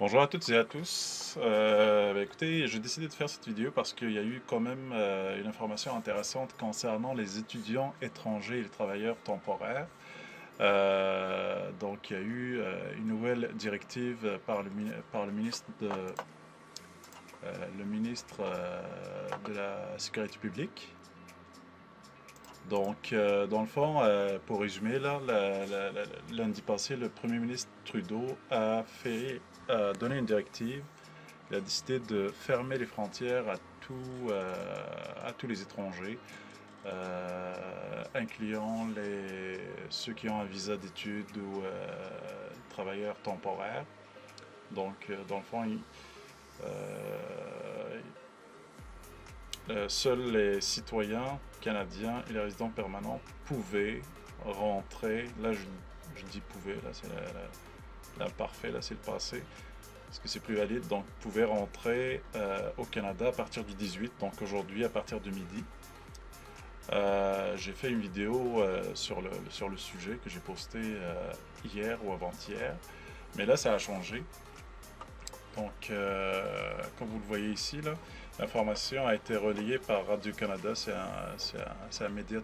Bonjour à toutes et à tous. Écoutez, j'ai décidé de faire cette vidéo parce qu'il y a eu quand même une information intéressante concernant les étudiants étrangers et les travailleurs temporaires. Donc, il y a eu une nouvelle directive par le ministre de la Sécurité publique. Donc, dans le fond, pour résumer, là, lundi passé, le Premier ministre Trudeau a donné une directive. Il a décidé de fermer les frontières à tous les étrangers, incluant ceux qui ont un visa d'études ou travailleurs temporaires. Donc, dans le fond, seuls les citoyens canadiens et les résidents permanents pouvaient rentrer. Là, je dis pouvaient, là c'est l'imparfait, là c'est le passé, parce que c'est plus valide. Donc, pouvaient rentrer au Canada à partir du 18, donc aujourd'hui à partir de midi. J'ai fait une vidéo sur le sujet que j'ai posté hier ou avant-hier, mais là ça a changé. Donc, comme vous le voyez ici, là, l'information a été relayée par Radio-Canada. C'est un média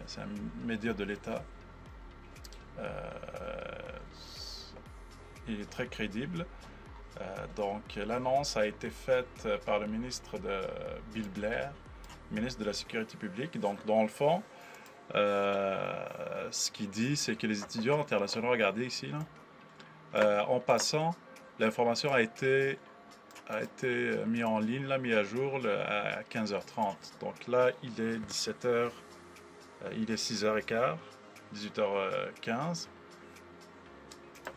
c'est un média de l'État. Il est très crédible. Donc, l'annonce a été faite par le ministre Bill Blair, ministre de la Sécurité publique. Donc, dans le fond, ce qu'il dit, c'est que les étudiants internationaux, regardez ici, là, en passant, l'information a été mise en ligne, là, mise à jour à 15h30. Donc là, il est 17h, il est 6h15, 18h15.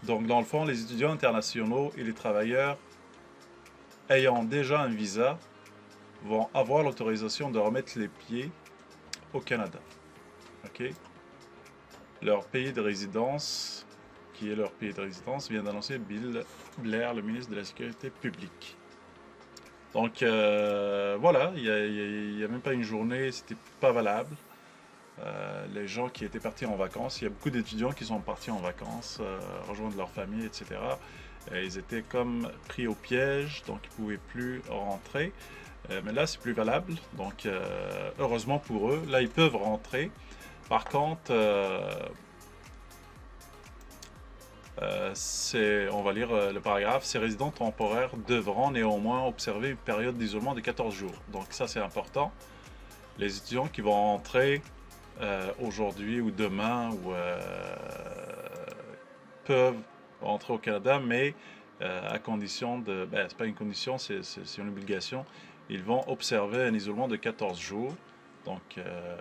Donc dans le fond, les étudiants internationaux et les travailleurs ayant déjà un visa vont avoir l'autorisation de remettre les pieds au Canada. OK? Leur pays de résidence, qui est leur pays de résidence, vient d'annoncer Bill Blair, le ministre de la Sécurité publique. Donc voilà, il n'y a même pas une journée, c'était pas valable. Les gens qui étaient partis en vacances, il y a beaucoup d'étudiants qui sont partis en vacances, rejoindre leur famille, etc. Et ils étaient comme pris au piège, donc ils ne pouvaient plus rentrer. Mais là, c'est plus valable, donc heureusement pour eux, là, ils peuvent rentrer. Par contre, on va lire le paragraphe. Ces résidents temporaires devront néanmoins observer une période d'isolement de 14 jours. Donc ça, c'est important. Les étudiants qui vont entrer aujourd'hui ou demain peuvent entrer au Canada, mais à condition de... Ben, c'est pas une condition, c'est une obligation. Ils vont observer un isolement de 14 jours. Donc,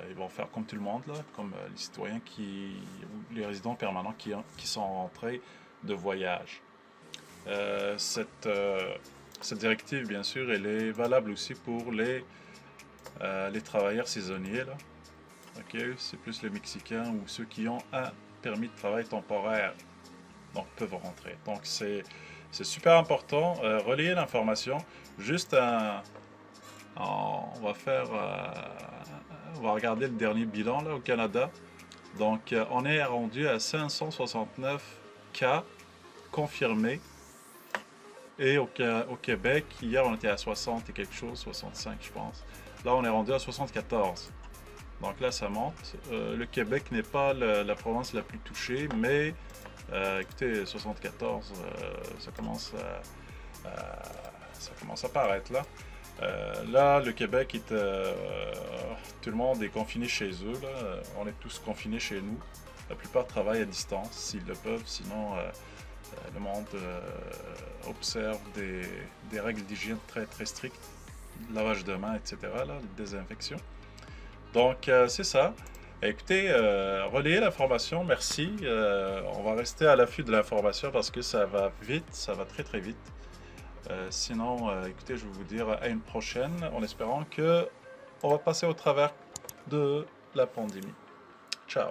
ils vont faire comme tout le monde, là, comme les citoyens ou les résidents permanents qui sont rentrés de voyage. Cette directive, bien sûr, elle est valable aussi pour les travailleurs saisonniers, là. Okay? C'est plus les Mexicains ou ceux qui ont un permis de travail temporaire, donc peuvent rentrer. Donc, c'est super important. Relayez l'information. Juste on va regarder le dernier bilan là, au Canada. Donc, on est rendu à 569 cas confirmés. Et au Québec, hier, on était à 60 et quelque chose, 65, je pense. Là, on est rendu à 74. Donc là, ça monte. Le Québec n'est pas la province la plus touchée, mais écoutez, 74, ça commence à paraître là. Là, le Québec tout le monde est confiné chez eux. Là. On est tous confinés chez nous. La plupart travaillent à distance s'ils le peuvent. Sinon, le monde observe des règles d'hygiène très très strictes, lavage de mains, etc. Là, désinfection. Donc, c'est ça. Écoutez, relayez l'information. Merci. On va rester à l'affût de l'information parce que ça va vite, ça va très très vite. Sinon, écoutez, je vais vous dire à une prochaine, en espérant que on va passer au travers de la pandémie. Ciao.